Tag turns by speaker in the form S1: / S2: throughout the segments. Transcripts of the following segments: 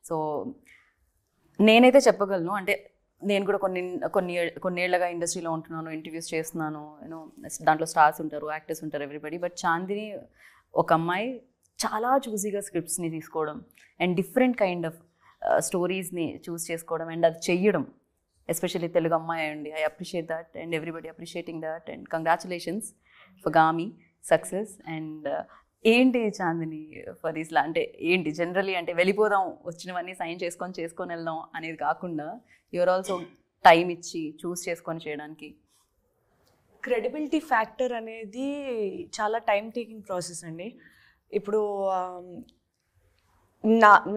S1: So నేనైతే చెప్పగలను, అంటే నేను కూడా కొన్నేళ్లుగా ఇండస్ట్రీలో ఉంటున్నాను, ఇంటర్వ్యూస్ చేస్తున్నాను, యూనో దాంట్లో స్టార్స్ ఉంటారు, యాక్టర్స్ ఉంటారు, ఎవ్రీబడి. బట్ చాందిని ఒక అమ్మాయి చాలా చూసీగా స్క్రిప్ట్స్ని తీసుకోవడం అండ్ డిఫరెంట్ కైండ్ ఆఫ్ స్టోరీస్ని చూస్ చేసుకోవడం అండ్ అది చెయ్యడం, ఎస్పెషల్లీ తెలుగు అమ్మాయి అండి. I appreciate that and everybody appreciating that and congratulations for Gaami success. And ఏంటి చాందిని ఫర్ దిస్లా అంటే ఏంటి జనరలీ అంటే వెళ్ళిపోదాం, వచ్చినవన్నీ సైన్ చేసుకొని వెళ్దాం అనేది కాకుండా యూఆర్ ఆల్సో టైం ఇచ్చి చూస్ చేసుకొని చేయడానికి?
S2: క్రెడిబిలిటీ ఫ్యాక్టర్ అనేది చాలా టైం టేకింగ్ ప్రాసెస్ అండి. ఇప్పుడు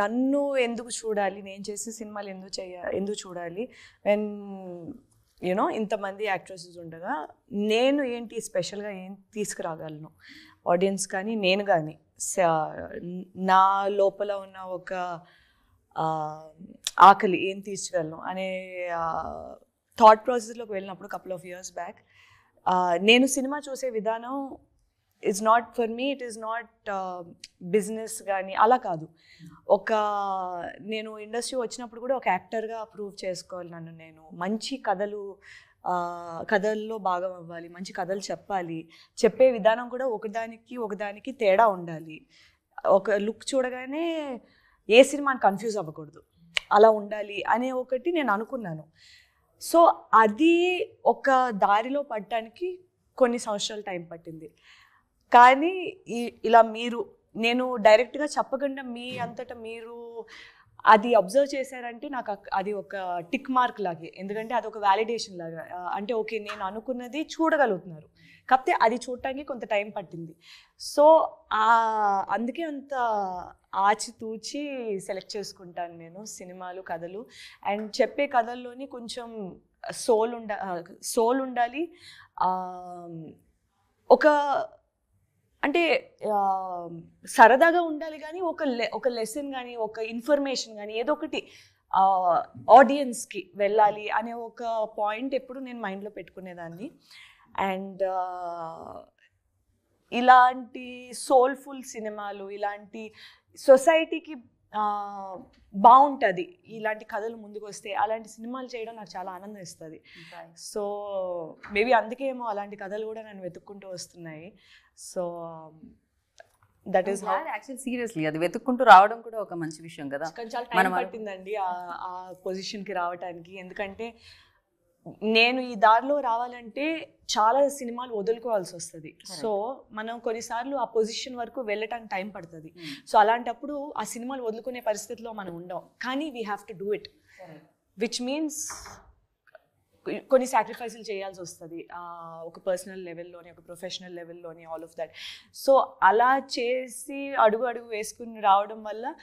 S2: నన్ను ఎందుకు చూడాలి, నేను చేసిన సినిమాలు ఎందుకు చూడాలి వెన్ యూనో ఇంతమంది యాక్ట్రెసెస్ ఉండగా నేను ఏంటి స్పెషల్గా ఏం తీసుకురాగలను ఆడియన్స్ కానీ నేను కానీ, నా లోపల ఉన్న ఒక ఆకలి ఏం తీర్చగలను అనే థాట్ ప్రాసెస్లోకి వెళ్ళినప్పుడు కపుల్ ఆఫ్ ఇయర్స్ బ్యాక్ నేను సినిమా చూసే విధానం it's not for me, it is not business కానీ అలా కాదు. నేను ఇండస్ట్రీ వచ్చినప్పుడు కూడా ఒక యాక్టర్గా ప్రూవ్ చేసుకోవాలి నన్ను నేను. మంచి కథల్లో భాగం అవ్వాలి, మంచి కథలు చెప్పాలి, చెప్పే విధానం కూడా ఒకదానికి తేడా ఉండాలి. ఒక లుక్ చూడగానే ఏ సినిమాని కన్ఫ్యూజ్ అవ్వకూడదు, అలా ఉండాలి అనే ఒకటి నేను అనుకున్నాను. సో అది ఒక దారిలో పడటానికి కొన్ని సంవత్సరాలు టైం పట్టింది. కానీ ఇలా నేను డైరెక్ట్గా చెప్పకుండా మీ అంతటా మీరు అది అబ్జర్వ్ చేశారంటే నాకు అది ఒక టిక్ మార్క్ లాగే. ఎందుకంటే అది ఒక వ్యాలిడేషన్ లాగా, అంటే ఓకే నేను అనుకున్నది చూడగలుగుతున్నారు. కాకపోతే అది చూడటానికి కొంత టైం పట్టింది. సో అందుకే అంత ఆచితూచి సెలెక్ట్ చేసుకుంటాను నేను సినిమాలు, కథలు. అండ్ చెప్పే కథల్లోని కొంచెం సోల్ ఉండాలి. ఒక అంటే సరదాగా ఉండాలి కానీ ఒక లెసన్ కానీ ఒక ఇన్ఫర్మేషన్ కానీ ఏదో ఒకటి ఆడియన్స్కి వెళ్ళాలి అనే ఒక పాయింట్ ఎప్పుడు నేను మైండ్లో పెట్టుకునేదాన్ని. అండ్ ఇలాంటి సోల్ఫుల్ సినిమాలు, ఇలాంటి సొసైటీకి బాగుంటుంది ఇలాంటి కథలు ముందుకు వస్తే, అలాంటి సినిమాలు చేయడం నాకు చాలా ఆనందం ఇస్తుంది. సో మేబీ అందుకేమో అలాంటి కథలు కూడా నన్ను వెతుక్కుంటూ వస్తున్నాయి. So that is how
S1: actually seriously అది వెతుక్కుంటూ రావడం కూడా ఒక మంచి విషయం కదా.
S2: చాలా టైం పట్టిందండి ఆ పొజిషన్కి రావడానికి. ఎందుకంటే నేను ఈ దారిలో రావాలంటే చాలా సినిమాలు వదులుకోవాల్సి వస్తుంది. సో మనం కొన్నిసార్లు ఆ పొజిషన్ వరకు వెళ్ళటానికి టైం పడుతుంది. సో అలాంటప్పుడు ఆ సినిమాలు వదులుకునే పరిస్థితిలో మనం ఉండం. కానీ we have to do it, which means కొన్ని సాక్రిఫైసులు చేయాల్సి వస్తుంది, ఒక పర్సనల్ లెవెల్లోని, ఒక ప్రొఫెషనల్ లెవెల్లోని, ఆల్ ఆఫ్ దట్. సో అలా చేసి అడుగు వేసుకుని రావడం వల్ల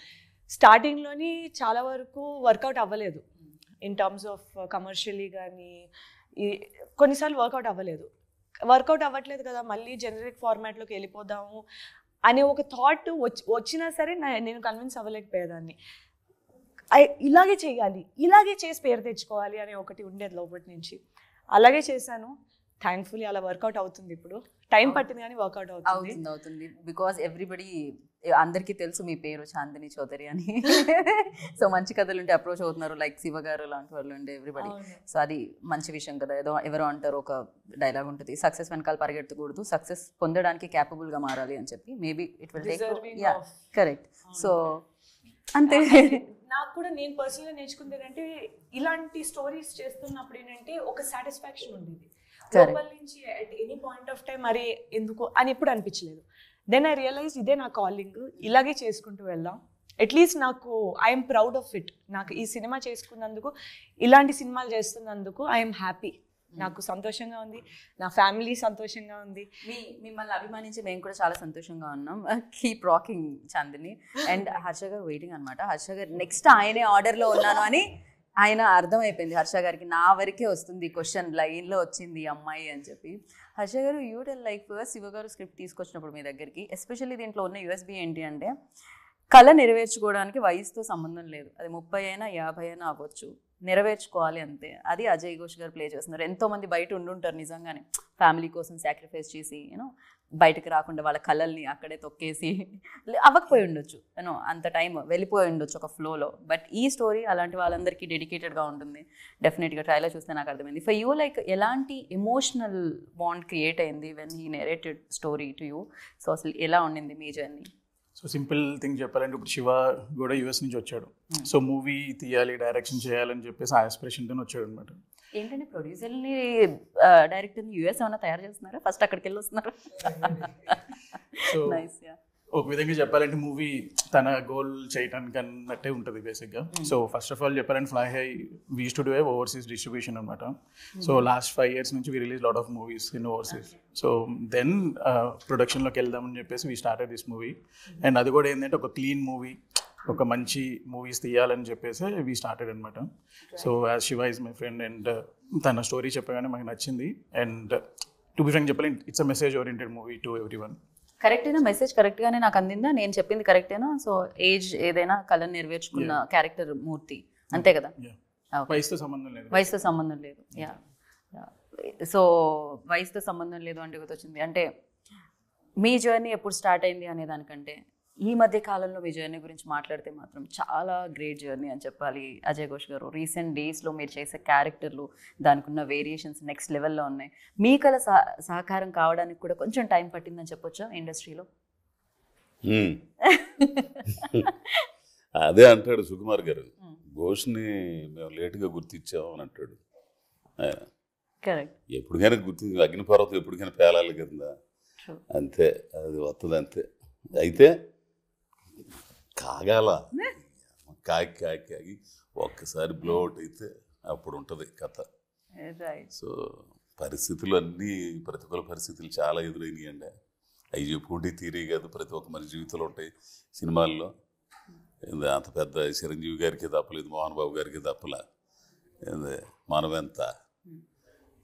S2: స్టార్టింగ్లోని చాలా వరకు వర్కౌట్ అవ్వలేదు ఇన్ టర్మ్స్ ఆఫ్ కమర్షియలీ కానీ. కొన్నిసార్లు వర్కౌట్ అవ్వట్లేదు కదా, మళ్ళీ జనరిక్ ఫార్మాట్లోకి వెళ్ళిపోదాము అనే ఒక థాట్ వచ్చినా సరే నేను కన్విన్స్ అవ్వలేకపోయేదాన్ని. ఇలాగే చేయాలి, ఇలాగే చేసి పేరు తెచ్చుకోవాలి అనే ఒకటి ఉండేది లోపటి నుంచి. అలాగే చేశాను. థ్యాంక్ఫుల్లీ అలా వర్కౌట్ అవుతుంది. ఇప్పుడు టైం పట్టింది కానీ వర్కౌట్ అవుతుంది.
S1: బికాస్ ఎవ్రీబడి, అందరికీ తెలుసు మీ పేరు చాందిని చౌదరి అని. సో మంచి కథలు ఉంటే అప్రోచ్ అవుతున్నారు, లైక్ శివ గారు లాంటి వాళ్ళు ఉండే ఎవ్రీబడి. సో అది మంచి విషయం కదా. ఎవరో అంటారు, ఒక డైలాగ్ ఉంటుంది, సక్సెస్ వెనకాల పరిగెత్తకూడదు, సక్సెస్ పొందడానికి క్యాపబుల్గా మారాలి అని చెప్పి. Maybe it will take, correct. So అంతే.
S2: నాకు కూడా నేను పర్సనల్గా నేర్చుకుంది ఏంటంటే, ఇలాంటి స్టోరీస్ చేస్తున్నప్పుడు ఏంటంటే ఒక సాటిస్ఫాక్షన్ ఉండేది లోపల నుంచి. At any point of time మరి ఎందుకు అని ఎప్పుడు అనిపించలేదు. దెన్ ఐ రియలైజ్ ఇదే నా కాలింగ్, ఇలాగే చేసుకుంటూ వెళ్దాం. అట్లీస్ట్ నాకు ఐఎమ్ ప్రౌడ్ ఆఫ్ ఇట్. నాకు ఈ సినిమా చేసుకున్నందుకు, ఇలాంటి సినిమాలు చేస్తున్నందుకు ఐఎమ్ హ్యాపీ. నాకు సంతోషంగా ఉంది, నా ఫ్యామిలీ సంతోషంగా ఉంది.
S1: మిమ్మల్ని అభిమానించి మేము కూడా చాలా సంతోషంగా ఉన్నాం. Keep rocking Chandini. And Harsha గారు వెయిటింగ్ అనమాట. హర్ష గారు నెక్స్ట్ ఆయనే ఆర్డర్లో ఉన్నాను అని ఆయన అర్థమైపోయింది హర్ష గారికి. నా వరకే వస్తుంది క్వశ్చన్, లైన్లో వచ్చింది అమ్మాయి అని చెప్పి. హర్ష గారు, you tell like first Shiva గారు స్క్రిప్ట్ తీసుకొచ్చినప్పుడు మీ దగ్గరికి, ఎస్పెషల్లీ దీంట్లో ఉన్న యూఎస్బీ ఏంటి అంటే, కళ నెరవేర్చుకోవడానికి వయసుతో సంబంధం లేదు. అది 30 అయినా 50 అయినా అవ్వచ్చు. నెరవేర్చుకోవాలి అంతే. అది అజయ్ ఘోష్ గారు ప్లే చేస్తున్నారు. ఎంతోమంది బయట ఉండుంటారు నిజంగానే ఫ్యామిలీ కోసం సాక్రిఫైస్ చేసి బయటకు రాకుండా వాళ్ళ కళల్ని అక్కడే తొక్కేసి అవ్వకపోయి ఉండొచ్చు అంత టైం వెళ్ళిపోయి ఉండొచ్చు ఒక ఫ్లోలో. బట్ ఈ స్టోరీ అలాంటి వాళ్ళందరికీ డెడికేటెడ్గా ఉంటుంది. డెఫినెట్గా ట్రైలర్ చూస్తే నాకు అర్థమైంది. ఫర్ యూ లైక్ ఎలాంటి ఎమోషనల్ బాండ్ క్రియేట్ అయింది when he narrated story to you? So అసలు ఎలా ఉండింది మీ జర్నీ?
S3: సో సింపుల్ థింగ్ చెప్పాలంటే ఇప్పుడు శివ కూడా యూఎస్ నుంచి వచ్చాడు. సో మూవీ తీయాలి, డైరెక్షన్ చేయాలని చెప్పేసి ఆ ఆస్పిరేషన్తో వచ్చాడు అనమాట.
S1: ఏంటంటే ప్రొడ్యూసర్ని డైరెక్టర్ని యూఎస్ ఏమైనా తయారు చేస్తున్నారా? ఫస్ట్ అక్కడికి వెళ్ళి వస్తున్నారు.
S3: సో ఒక విధంగా చెప్పాలంటే మూవీ తన గోల్ చేయటానికి అన్నట్టే ఉంటుంది బేసిక్గా. సో ఫస్ట్ ఆఫ్ ఆల్ చెప్పాలంటే fly high we use to do overseas distribution అనమాట. సో లాస్ట్ 5 years నుంచి we release lot of movies in overseas. So then ప్రొడక్షన్లోకి వెళ్దామని చెప్పేసి we started this movie. And అది కూడా ఏంటంటే ఒక క్లీన్ మూవీ, ఒక మంచి మూవీస్ తీయాలని చెప్పేసి వీ స్టార్టెడ్ అనమాట. So as Shiva is my friend and తన స్టోరీ చెప్పగానే మాకు నచ్చింది. అండ్ టు బి ఫ్రాంక్ చెప్పాలి, it's a message oriented movie to everyone.
S1: కరెక్టేనా? మెసేజ్ కరెక్ట్గానే నాకు అందిందా? నేను చెప్పింది కరెక్టేనా? సో ఏజ్ ఏదైనా కళను నెరవేర్చుకున్న క్యారెక్టర్ మూర్తి అంతే కదా?
S3: వయసుతో సంబంధం లేదు.
S1: వయసుతో సంబంధం లేదు. యా. సో వయసుతో సంబంధం లేదు అంటే గుర్తొచ్చింది. అంటే మీ జర్నీ ఎప్పుడు స్టార్ట్ అయింది అనే దానికంటే ఈ మధ్య కాలంలో మీ జర్నీ గురించి మాట్లాడితే మాత్రం చాలా గ్రేట్ జర్నీ అని చెప్పాలి అజయ్ ఘోష్ గారు. రీసెంట్ డేస్లో మీరు చేసే క్యారెక్టర్లు, దానికి ఉన్న వేరియేషన్స్ నెక్స్ట్ లెవెల్లో ఉన్నాయి. మీ కళ సహకారం కావడానికి కూడా కొంచెం టైం పట్టిందని చెప్పొచ్చా ఇండస్ట్రీలో?
S4: అదే అంటాడు సుకుమార్ గారు, ఘోష్ని మేము లేటుగా గుర్తించాము అని అంటాడు.
S1: కరెక్ట్.
S4: ఎప్పటికైనా గుర్తించి అగ్నిపర్వతం ఎప్పటికైనా పేలాలి కదా, అంతే, అది వస్తుంది అంతే. అయితే కాగాల కాగి ఒక్కసారి బ్లోఅవుట్ అయితే అప్పుడు ఉంటుంది కథ. సో పరిస్థితులు అన్నీ, ప్రతికూల పరిస్థితులు చాలా ఎదురైనాయి అండి. అవి చెప్పుకుంటే తీరే కాదు, ప్రతి ఒక్క మనిషి జీవితంలో ఉంటాయి. సినిమాల్లో అంత పెద్ద చిరంజీవి గారికి తప్పలేదు, మోహన్ బాబు గారికి తప్పలా, మనమెంత.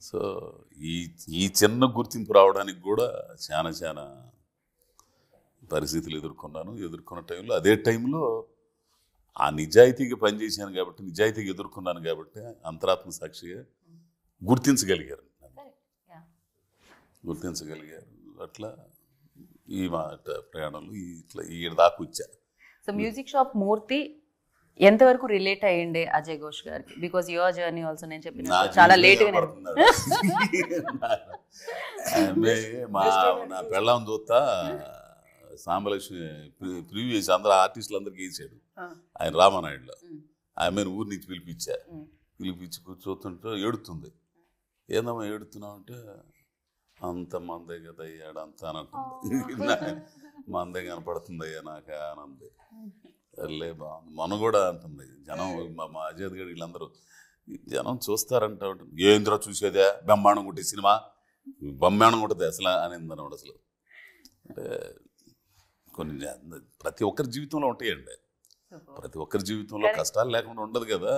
S4: సో ఈ చిన్న గుర్తింపు రావడానికి కూడా చాలా పరిస్థితులు ఎదుర్కొన్న టైంలో, అదే టైంలో ఆ నిజాయితీగా పనిచేశాను కాబట్టి, నిజాయితీగా ఎదుర్కొన్నాను కాబట్టి అంతరాత్మ సాక్షిగా గుర్తించగలిగారు. అట్లా ఈ మాట ప్రయాణంలో ఇట్లా ఈ దాకా వచ్చా.
S1: సో మ్యూజిక్ షాప్ మూర్తి ఎంతవరకు రిలేట్ అయ్యిండే అజయ్ ఘోష్ గారికి? బికాస్ యువర్ జర్నీ ఆల్సో నేను చెప్పిన చాలా లేట్గా
S4: నా పెళ్ళాం చూస్తా సాంబలక్ష్మి ప్రివ్యూ చేసి అందరూ ఆర్టిస్టులు అందరికి వేసాడు ఆయన రామానాయుడులో. ఆమెను ఊరి నుంచి పిలిపించి కూర్చోతుంటే ఏడుతుంది. ఏందమ్మా ఏడుతున్నావు అంటే, అంత మందే కదా అయ్యాడు అంతా అని అంటుంది. మందే కనపడుతుంది అయ్యా నాకు ఆనందే. లే బాగుంది, మనం కూడా అంటుంది జనం. మా అజయ్ గారు వీళ్ళందరూ జనం చూస్తారంట, ఏంద్రా చూసేదే బ్రహ్మాండం కొట్టే సినిమా, బ్రహ్మాండం కొట్టది అసలు అనేది అనమాట. అసలు అంటే కొన్ని ప్రతి ఒక్కరి జీవితంలో ఉంటాయండి, ప్రతి ఒక్కరి జీవితంలో కష్టాలు లేకుండా ఉండదు కదా.